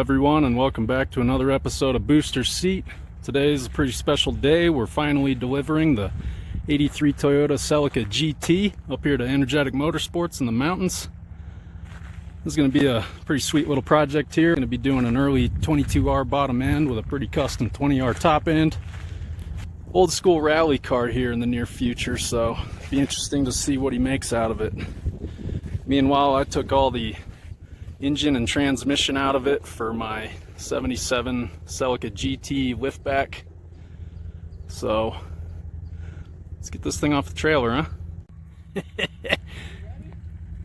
everyone, and welcome back to another episode of Booster Seat. Today is a pretty special day. We're finally delivering the 83 Toyota Celica GT up here to Energetic Motorsports in the mountains. This is going to be a pretty sweet little project here. Going to be doing an early 22R bottom end with a pretty custom 20R top end. Old school rally car here in the near future, so it'll be interesting to see what he makes out of it. Meanwhile, I took all the engine and transmission out of it for my 77 Celica GT liftback. So let's get this thing off the trailer, huh?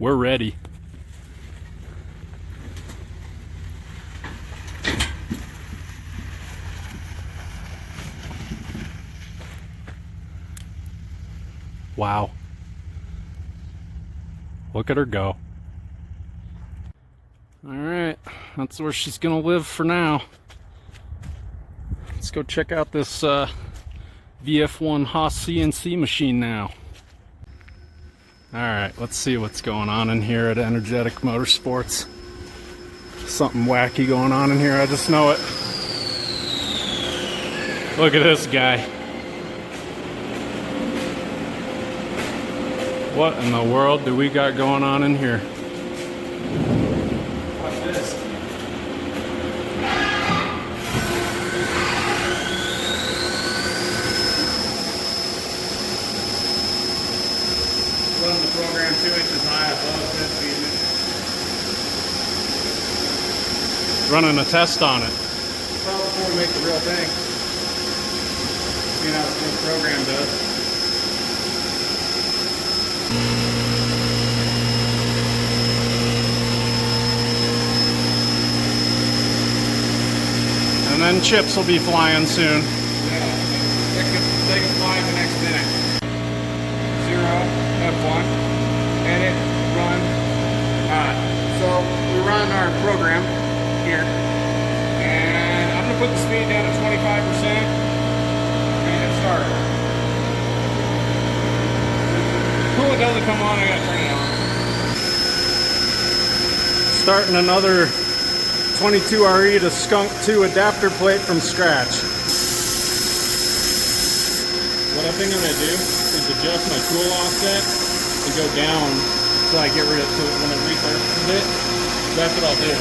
We're ready. Wow. Look at her go. Alright, that's where she's gonna live for now. Let's go check out this VF1 Haas CNC machine now. Alright, let's see what's going on in here at Energetic Motorsports. Something wacky going on in here, I just know it. Look at this guy. What in the world do we got going on in here? Running the program 2 inches high above this feeding. Running a test on it. Well, before we make the real thing. See how the program does. And then chips will be flying soon. Yeah, they can fly in the next minute. 0, F1, edit, run. So we run our program here, and I'm going to put the speed down to 25% and hit start. Until it doesn't come on, I got to turn it on. Starting another 22RE to Skunk2 adapter plate from scratch. What I think I'm going to do is adjust my tool offset and go down so I get rid of it when it resurfaces it. So that's what I'll do.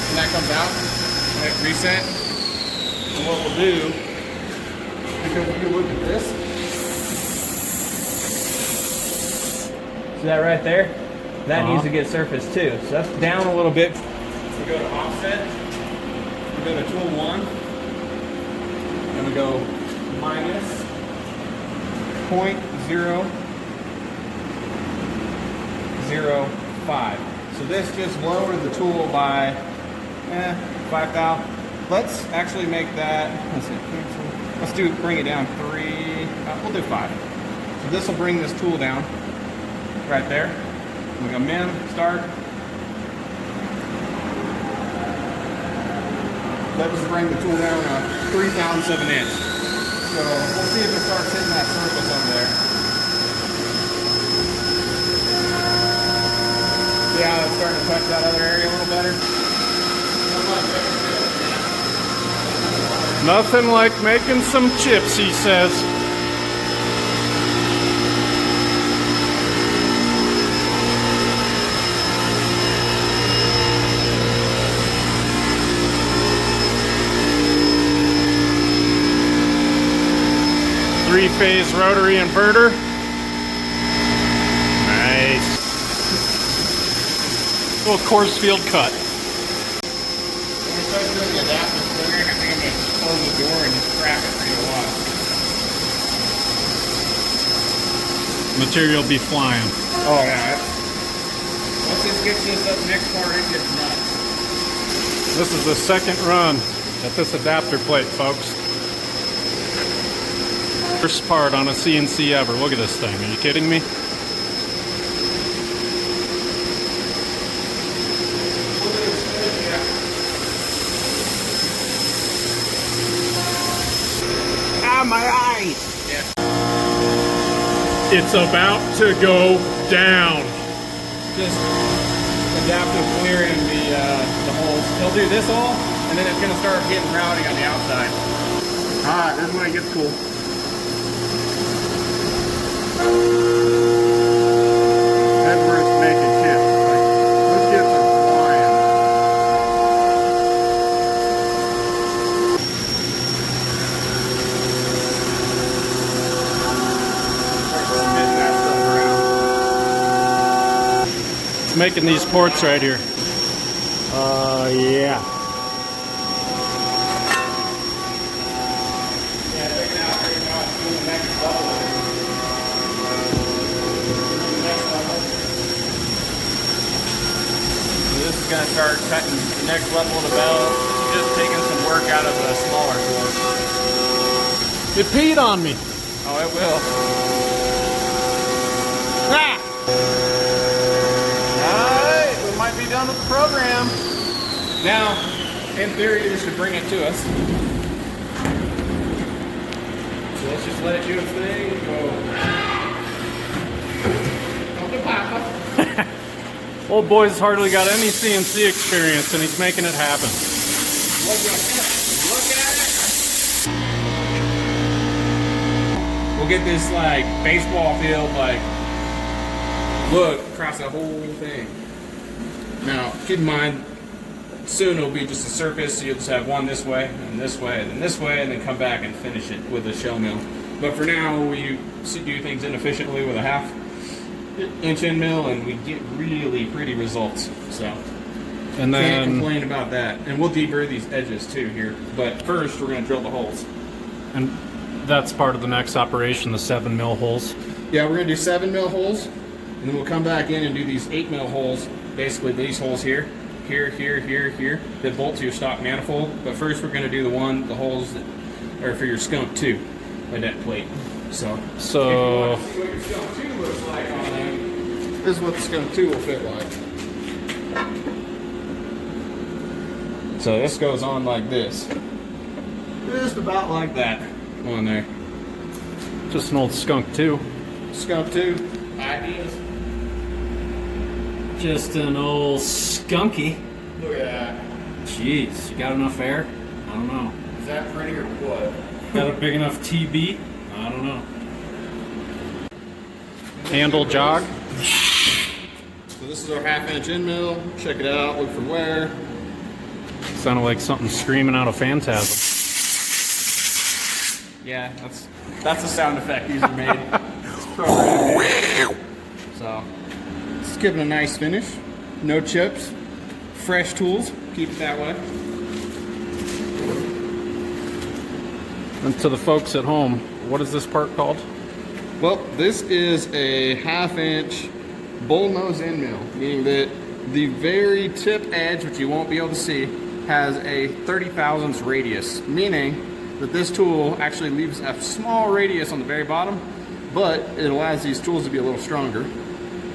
When that comes out, I hit reset. And what we'll do, because if you look at this, see that right there? That needs to get surfaced too. So that's down a little bit. We go to offset, we go to tool 1, and we go minus 0.005. So this just lowered the tool by 5 thou. Let's actually make that, bring it down 3, we'll do 5. So this will bring this tool down right there. We go min, start. That just bring the tool down 3/7 inch. So we'll see if it starts hitting that surface over there. See how it's starting to touch that other area a little better? Nothing like making some chips, he says. Three-phase rotary inverter. Nice. Little course field cut. When we start doing the adaptive program, I think I'm going to close the door and just crack it for you to watch. Material be flying. Oh yeah. Once this gets this up next part, it gets nuts. This is the second run at this adapter plate, folks. First part on a CNC ever. Look at this thing. Are you kidding me? Ah, my eyes! Yeah. It's about to go down. Just adaptive clearing the holes. He'll do this hole, and then it's going to start getting rowdy on the outside. Alright, this is when it gets cool. That's where it's making chips. Like, those chips are flying. Spitting that stuff around. It's making these ports right here. Yeah. Yeah, check it out. Right now it's doing the next level. So this is going to start cutting the next level of the belt. Just taking some work out of the smaller tools. It peed on me. Oh, it will. Ah! Alright, we might be done with the program. Now, in theory, this should bring it to us. So let's just let it do its thing and go. Don't do Papa. Old boy's hardly got any CNC experience, and he's making it happen. Look at it. We'll get this like baseball field like look across the whole thing. Now, keep in mind, soon it'll be just a surface, so you'll just have one this way, and this way, and then this way, and then come back and finish it with a shell mill. But for now, we do things inefficiently with a 1/2 inch end mill, and we get really pretty results. So, And can't then complain about that. And we'll deburr these edges too here. But first, we're going to drill the holes. and that's part of the next operation, the 7 mil holes. Yeah, we're going to do 7 mil holes, and then we'll come back in and do these 8 mil holes. Basically, these holes here. Here, that bolt to your stock manifold. But first we're going to do the holes that are for your Skunk2 by that plate. So if you want to see what your Skunk2 looks like on them, this is what the Skunk2 will fit like. So this goes on like this. Just about like that on there. Just an old Skunk2. Skunk2 ideas. Just an old skunky. Look at that. Jeez, you got enough air? I don't know. Is that pretty or what? Got a big enough TB? I don't know. Handle jog? So this is our 1/2 inch end mill. Check it out, look for wear. Sounded like something screaming out of Phantasm. Yeah, that's a sound effect user made. It's programmed. So let's give it a nice finish. No chips. Fresh tools. Keep it that way. And to the folks at home, what is this part called? Well, this is a 1/2 inch bull nose end mill, meaning that the very tip edge, which you won't be able to see, has a 30 thousandths radius, meaning that this tool actually leaves a small radius on the very bottom, but it allows these tools to be a little stronger.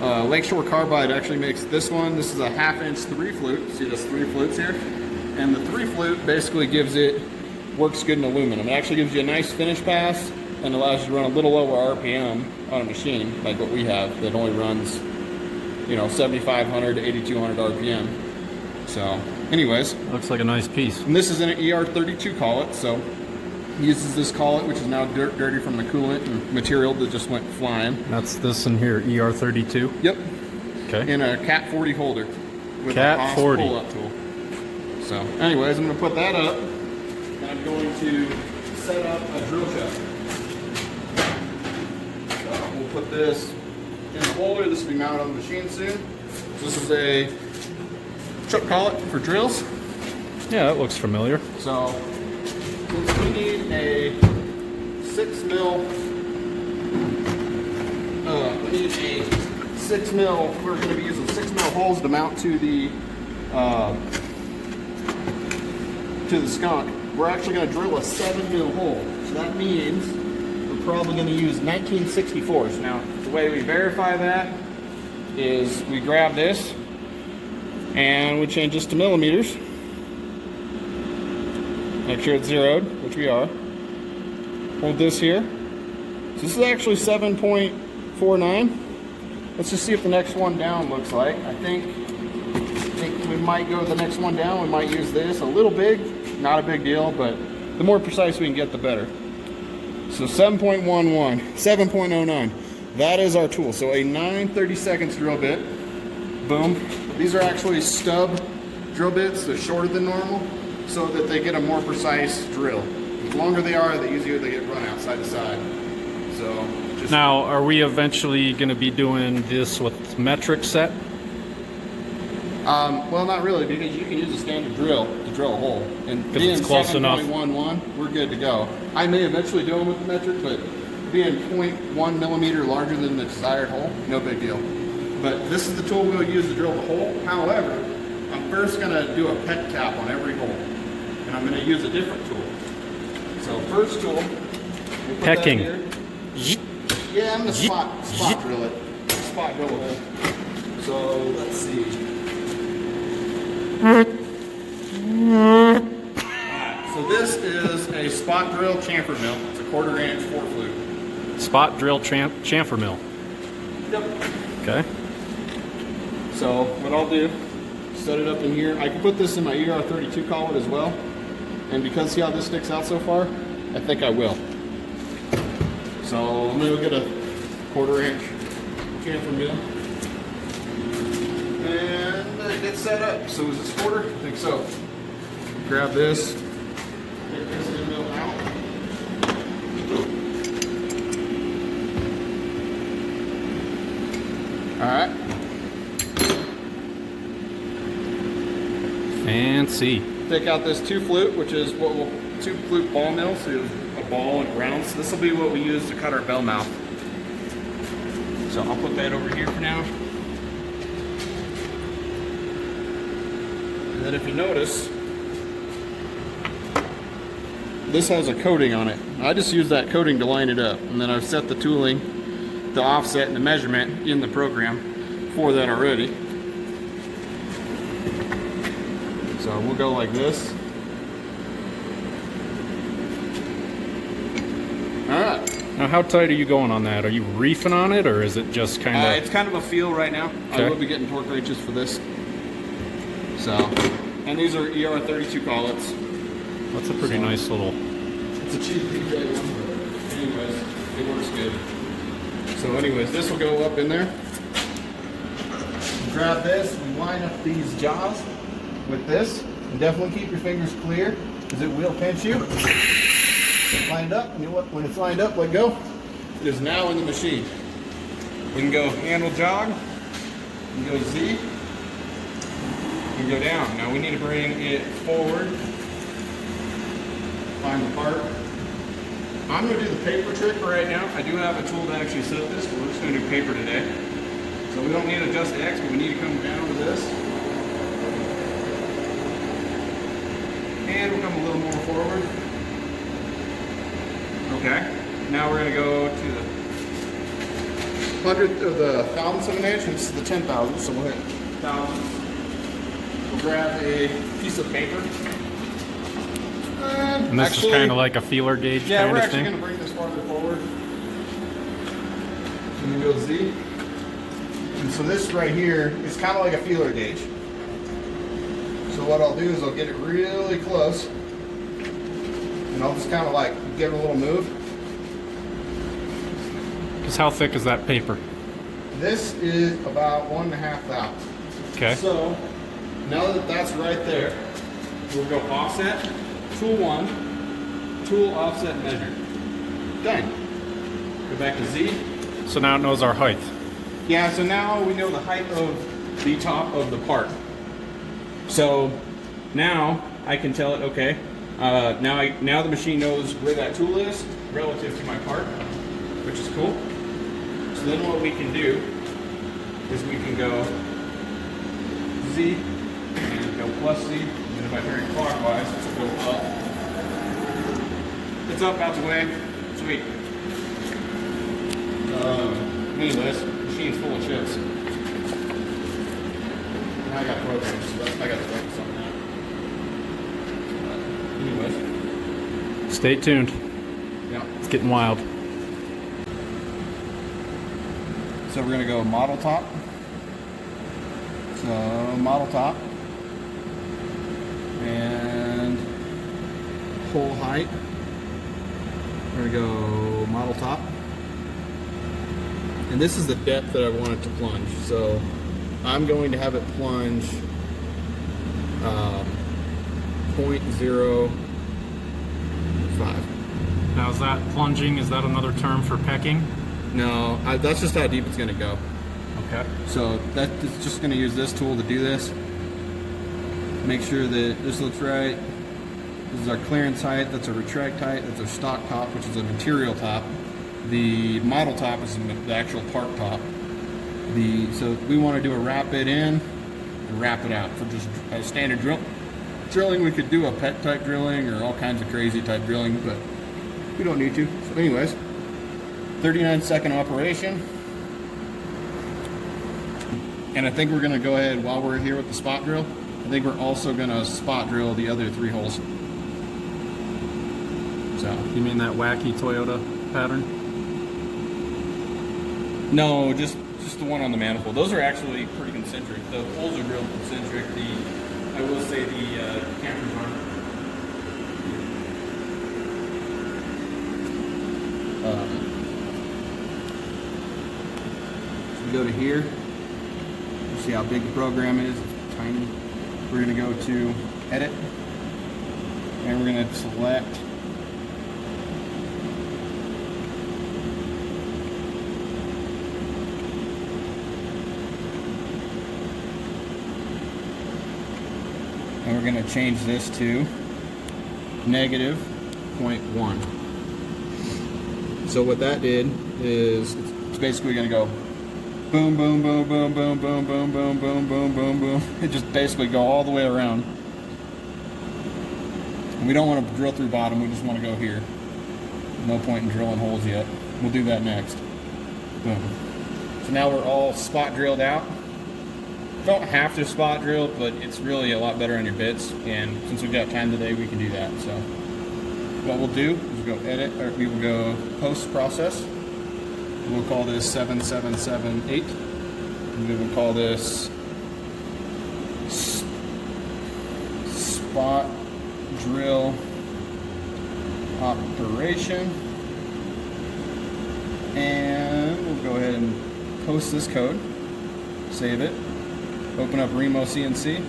Lakeshore Carbide actually makes this one. This is a 1/2 inch 3 flute. See those 3 flutes here? And the 3 flute basically works good in aluminum. It actually gives you a nice finish pass and allows you to run a little lower RPM on a machine like what we have that only runs, 7,500 to 8,200 RPM. So, anyways. Looks like a nice piece. And this is an ER32 collet, so uses this collet, which is now dirty from the coolant and material that just went flying. That's this in here, ER32? Yep. Okay. In a Cat 40 holder with Cat a Haas 40 pull-up tool. So, anyways, I'm going to put that up. And I'm going to set up a drill chuck. So we'll put this in the holder. This will be mounted on the machine soon. So this is a chuck collet for drills. Yeah, that looks familiar. So since we need a 6 mil, we're going to be using 6 mil holes to mount to the Skunk. We're actually going to drill a 7 mil hole. So that means we're probably going to use 1964s. Now, the way we verify that is we grab this and we change this to millimeters. Make sure it's zeroed, which we are. Hold this here. So this is actually 7.49. Let's just see if the next one down looks like. I think we might go the next one down. We might use this. A little big, not a big deal, but the more precise we can get, the better. So 7.11, 7.09. That is our tool. So a 9/32 drill bit. Boom. These are actually stub drill bits. They're shorter than normal, so that they get a more precise drill. The longer they are, the easier they get run out side to side. So just Now, are we eventually going to be doing this with metric set? well, not really, because you can use a standard drill to drill a hole, and Because being it's close enough. 7.11, we're good to go. I may eventually do them with the metric, but being 0.1 millimeter larger than the desired hole, no big deal. But this is the tool we'll use to drill the hole. However, I'm first going to do a pet cap on every hole, and I'm going to use a different tool. So first tool, we'll put that Pecking. here. Yeah, I'm going to spot drill it. Spot drill the hole. So let's see. Alright, so this is a spot drill chamfer mill. It's a 1/4 inch 4 flute. Spot drill chamfer mill. Yep. Okay. So what I'll do, set it up in here. I can put this in my ER32 collet as well. And because see how this sticks out so far, I think I will. So I'm gonna go get a 1/4 inch chamfer mill. And get set up. So is this 1/4? I think so. Grab this. Take this end mill out. Alright. Fancy. Take out this 2 flute, which is what we'll 2 flute ball mill, so you have a ball and rounds. This will be what we use to cut our bell mouth. So I'll put that over here for now. And then if you notice, this has a coating on it. I just use that coating to line it up, and then I've set the tooling, the offset, and the measurement in the program for that already. So we'll go like this. Alright. Now, how tight are you going on that? Are you reefing on it, or is it just kind of... It's kind of a feel right now. Okay. I will be getting torque wrenches for this. So, and these are ER32 collets. That's a pretty nice little... It's a cheap PJ one, but anyways, it works good. So anyways, this will go up in there. Grab this and line up these jaws with this. And definitely keep your fingers clear, because it will pinch you. It's lined up, and when it's lined up, let go. It is now in the machine. We can go handle jog, we can go Z, we can go down. Now we need to bring it forward. Find the part. I'm going to do the paper trick right now. I do have a tool to actually set this, but we're just going to do paper today. So we don't need to adjust X, but we need to come down to this. And we'll come a little more forward. Okay. Now we're going to go to the 100th or the 1,000th of an inch, and this is the 10,000th, so we'll hit 1,000. We'll grab a piece of paper. And this is kind of like a feeler gauge yeah, kind we're of actually thing? going to bring this farther forward. And then go Z. And so this right here is kind of like a feeler gauge. So what I'll do is I'll get it really close. And I'll just kind of like give it a little move. Because how thick is that paper? This is about 1.5 thou. Okay. So now that that's right there, we'll go offset, tool 1, tool, offset, measure. Done. Go back to Z. So now it knows our height. Yeah, so now we know the height of the top of the part. So now I can tell it, okay, now the machine knows where that tool is relative to my part, which is cool. So then what we can do is we can go Z and go plus Z, and then if I turn it clockwise, it will go up. It's up, out the way. Sweet. Anyways, machine's full of chips. And I got programs, so I got to focus on that. Anyways. Stay tuned. Yeah. It's getting wild. So we're going to go model top. So model top. And hole height. We're gonna go model top. And this is the depth that I want it to plunge. So I'm going to have it plunge 0.05. Now is that plunging, is that another term for pecking? No, that's just how deep it's gonna go. Okay. So it's just gonna use this tool to do this. Make sure that this looks right. This is our clearance height, that's our retract height, that's our stock top, which is a material top. The model top is the actual part top. So we want to do a wrap it in and wrap it out for just a standard drilling. We could do a pet type drilling or all kinds of crazy type drilling, but we don't need to. So anyways, 39-second operation. And I think we're going to go ahead, while we're here with the spot drill, I think we're also going to spot drill the other 3 holes. So You mean that wacky Toyota pattern? No, just the one on the manifold. Those are actually pretty concentric. The holes are real concentric. I will say the campers aren't. So we go to here. You see how big the program is. It's tiny. We're going to go to edit, and we're going to select and we're going to change this to -0.1. So what that did is it's basically going to go boom, boom, boom, boom, boom, boom, boom, boom, boom, boom, boom, boom. It just basically go all the way around. And we don't want to drill through bottom, we just want to go here. No point in drilling holes yet. We'll do that next. Boom. So now we're all spot drilled out. Don't have to spot drill, but it's really a lot better on your bits, and since we've got time today, we can do that. So what we'll do is we'll go edit, or we will go post process. We'll call this 7778, and we will call this spot drill operation, and we'll go ahead and post this code, save it. Open up Remo CNC.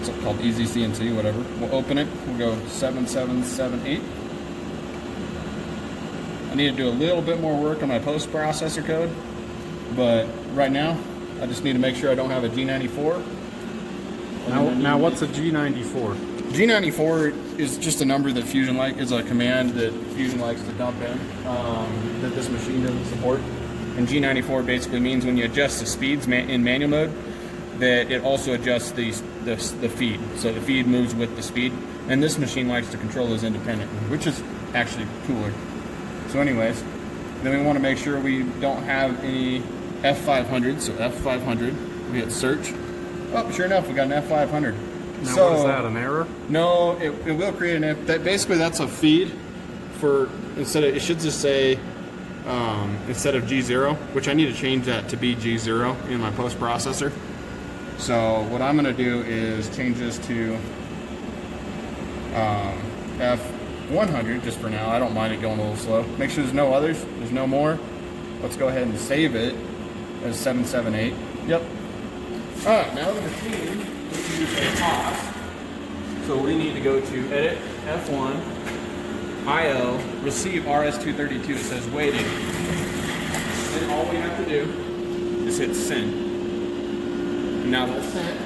It's called Easy CNC, whatever. We'll open it. We'll go 7778. I need to do a little bit more work on my post-processor code, but right now, I just need to make sure I don't have a G94. Now what's a G94? G94 is just a number that Fusion is a command that Fusion likes to dump in that this machine doesn't support. And G94 basically means when you adjust the speeds in manual mode, that it also adjusts the feed. So the feed moves with the speed. And this machine likes to control those independently, which is actually cooler. So anyways, then we want to make sure we don't have any F500. So F500, we hit search. Oh, sure enough, we got an F500. Now So, what is that, an error? No, it will create an F. Basically, that's a feed for, it should just say, instead of G0, which I need to change that to be G0 in my post processor. So what I'm going to do is change this to F100 just for now. I don't mind it going a little slow. Make sure there's no others. There's no more. Let's go ahead and save it as 778. Yep. All right, now the machine uses a Haas. So we need to go to edit F1. IO, receive RS-232, it says waiting. Then all we have to do is hit send. And now that's sent.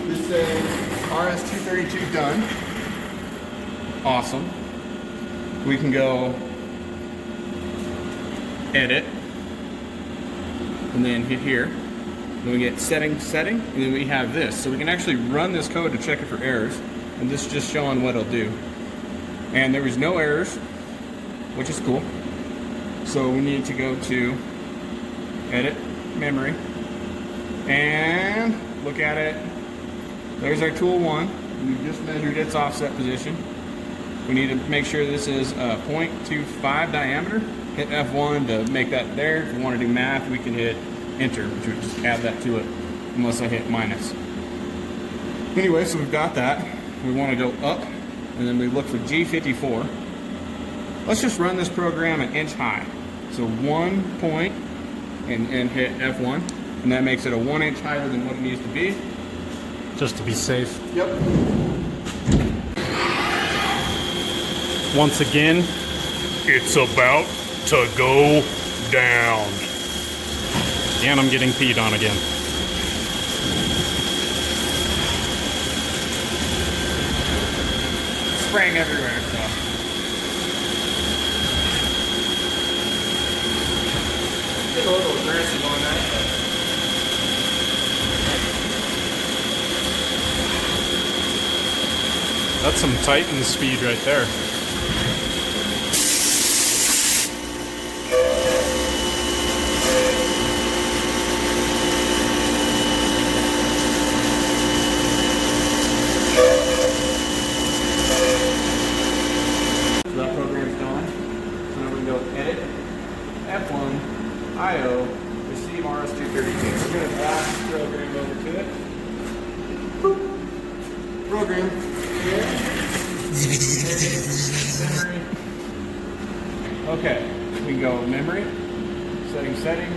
This says RS-232 done. Awesome. We can go edit, and then hit here. Then we get setting, and then we have this. So we can actually run this code to check it for errors, and this is just showing what it'll do. And there was no errors, which is cool. So we need to go to edit memory and look at it. There's our tool 1. We just measured its offset position. We need to make sure this is 0.25 diameter. Hit F1 to make that there. If we want to do math, we can hit enter, which would just add that to it, unless I hit minus. Anyway, so we've got that. We want to go up, and then we look for G54. Let's just run this program an inch high. So 1 point and hit F1, and that makes it a 1 inch higher than what it needs to be. Just to be safe. Yep. Once again, it's about to go down. And I'm getting peed on again. Spraying everywhere, so. Get a little aggressive on that, but. That's some Titan speed right there. That program's done. So now we can go edit, F1, IO, receive RS-232. We're going to pass this program over to it. Boop. Program. Memory. Okay, we can go memory, setting.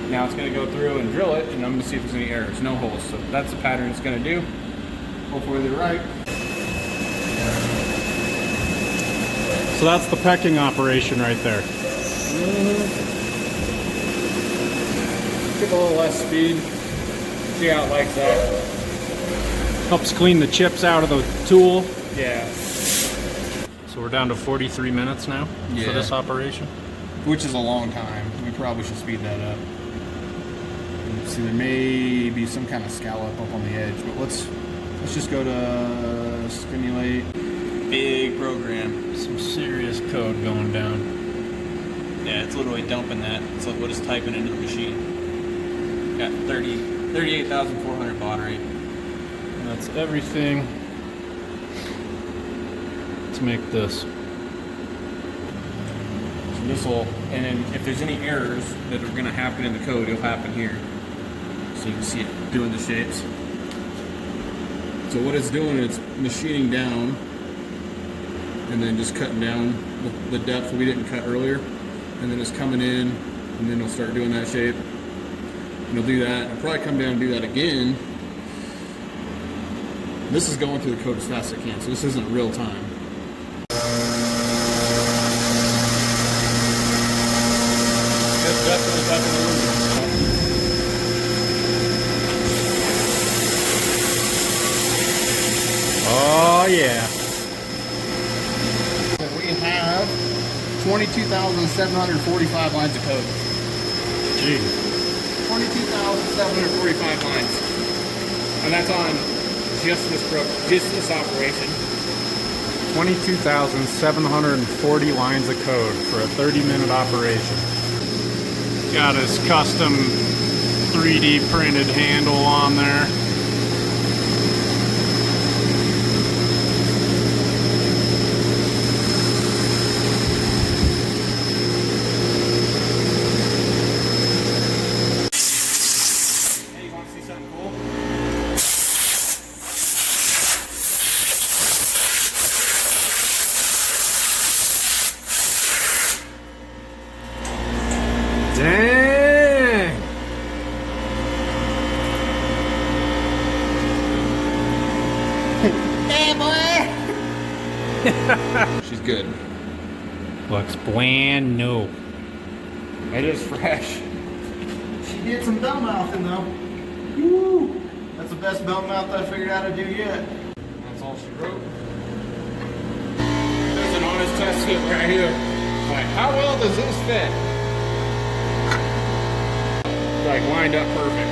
Now it's going to go through and drill it, and I'm going to see if there's any errors. No holes. So that's the pattern it's going to do. Hopefully they're right. So that's the pecking operation right there. Give a little less speed. See how it likes that. Helps clean the chips out of the tool. Yeah. So we're down to 43 minutes now for this operation. Which is a long time. We probably should speed that up. See, there may be some kind of scallop up on the edge, but let's just go to stimulate. Big program. Some serious code going down. Yeah, it's literally dumping that. It's like what it's typing into the machine. Got 38,400 baud rate. And that's everything to make this. So this will, and then if there's any errors that are going to happen in the code, it'll happen here. So you can see it doing the shapes. So what it's doing, it's machining down and then just cutting down the depth we didn't cut earlier. And then it's coming in, and then it'll start doing that shape. And it'll do that. It'll probably come down and do that again. This is going through the code as fast as it can, so this isn't real time. It's definitely Oh yeah. We have 22,745 lines of code. Gee. 22,745 lines. And that's on just this operation. 22,740 lines of code for a 30-minute operation. Got his custom 3D printed handle on there. Hey, you want to see something cool? Dang! Hey, boy! She's good. Looks brand new. It is fresh. She did some bell mouthing though. Woo! That's the best bell mouth I figured out to do yet. That's all she wrote. There's an honest test fit right here. Like, how well does this fit? Like, lined up perfect.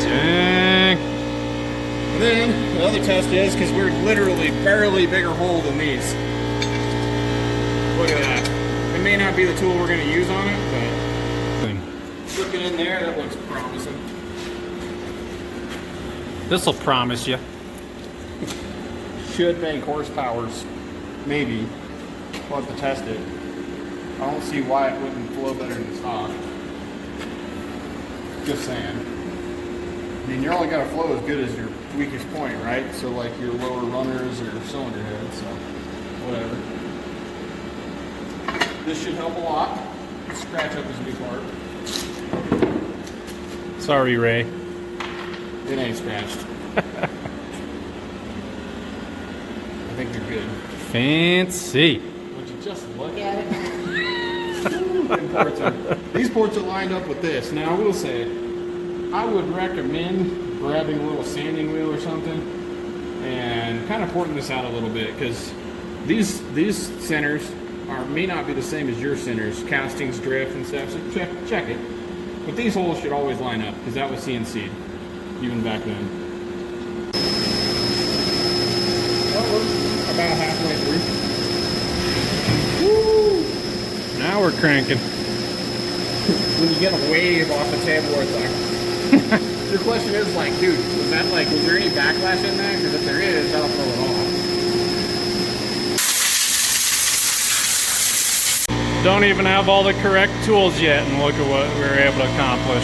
Dang! And then the other test is because we're literally barely bigger hole than these. Look at that. It may not be the tool we're going to use on it, but looking in there, that looks promising. This'll promise you. Should make horsepowers, maybe. We'll have to test it. I don't see why it wouldn't flow better than stock. Just saying. I mean, you're only gonna flow as good as your weakest point, right? So like your lower runners or cylinder head, so whatever. This should help a lot. Scratch up this new part. Sorry, Ray. It ain't scratched. I think you're good. Fancy. Would you just look at it? These ports are lined up with this. Now I will say, I would recommend grabbing a little sanding wheel or something and kind of porting this out a little bit, because these centers may not be the same as your centers. Castings drift and stuff, so check it. But these holes should always line up, because that was CNC'd, even back then. Well, we're about halfway through. Woo! Now we're cranking. When you get a wave off the table where it's like, your question is like, dude, was there any backlash in that? Because if there is, that'll throw it off. Don't even have all the correct tools yet, and look at what we were able to accomplish.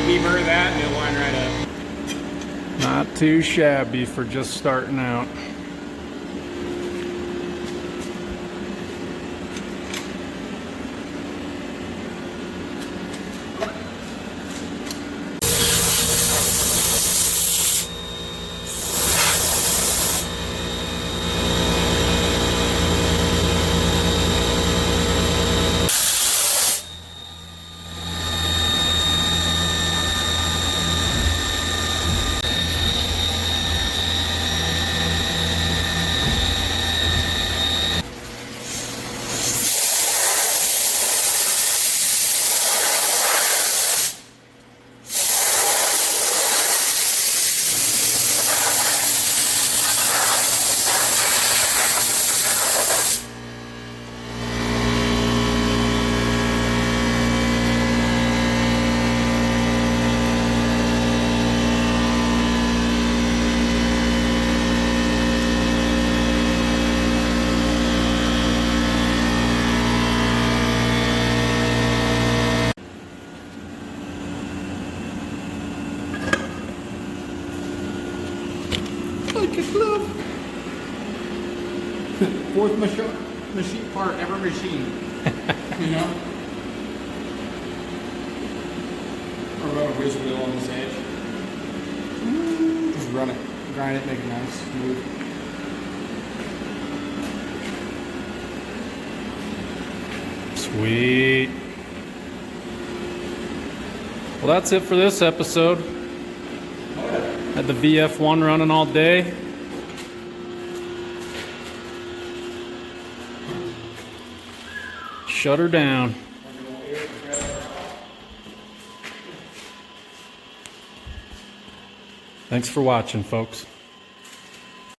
Deburr that and it'll line right up. Not too shabby for just starting out. Like a glove. Fourth machine part ever machined. You know? Or run a whiz wheel on this edge. Just run it. Grind it, make it nice, smooth. Sweet. Well, that's it for this episode. Had the VF1 running all day. Shut her down. Thanks for watching, folks.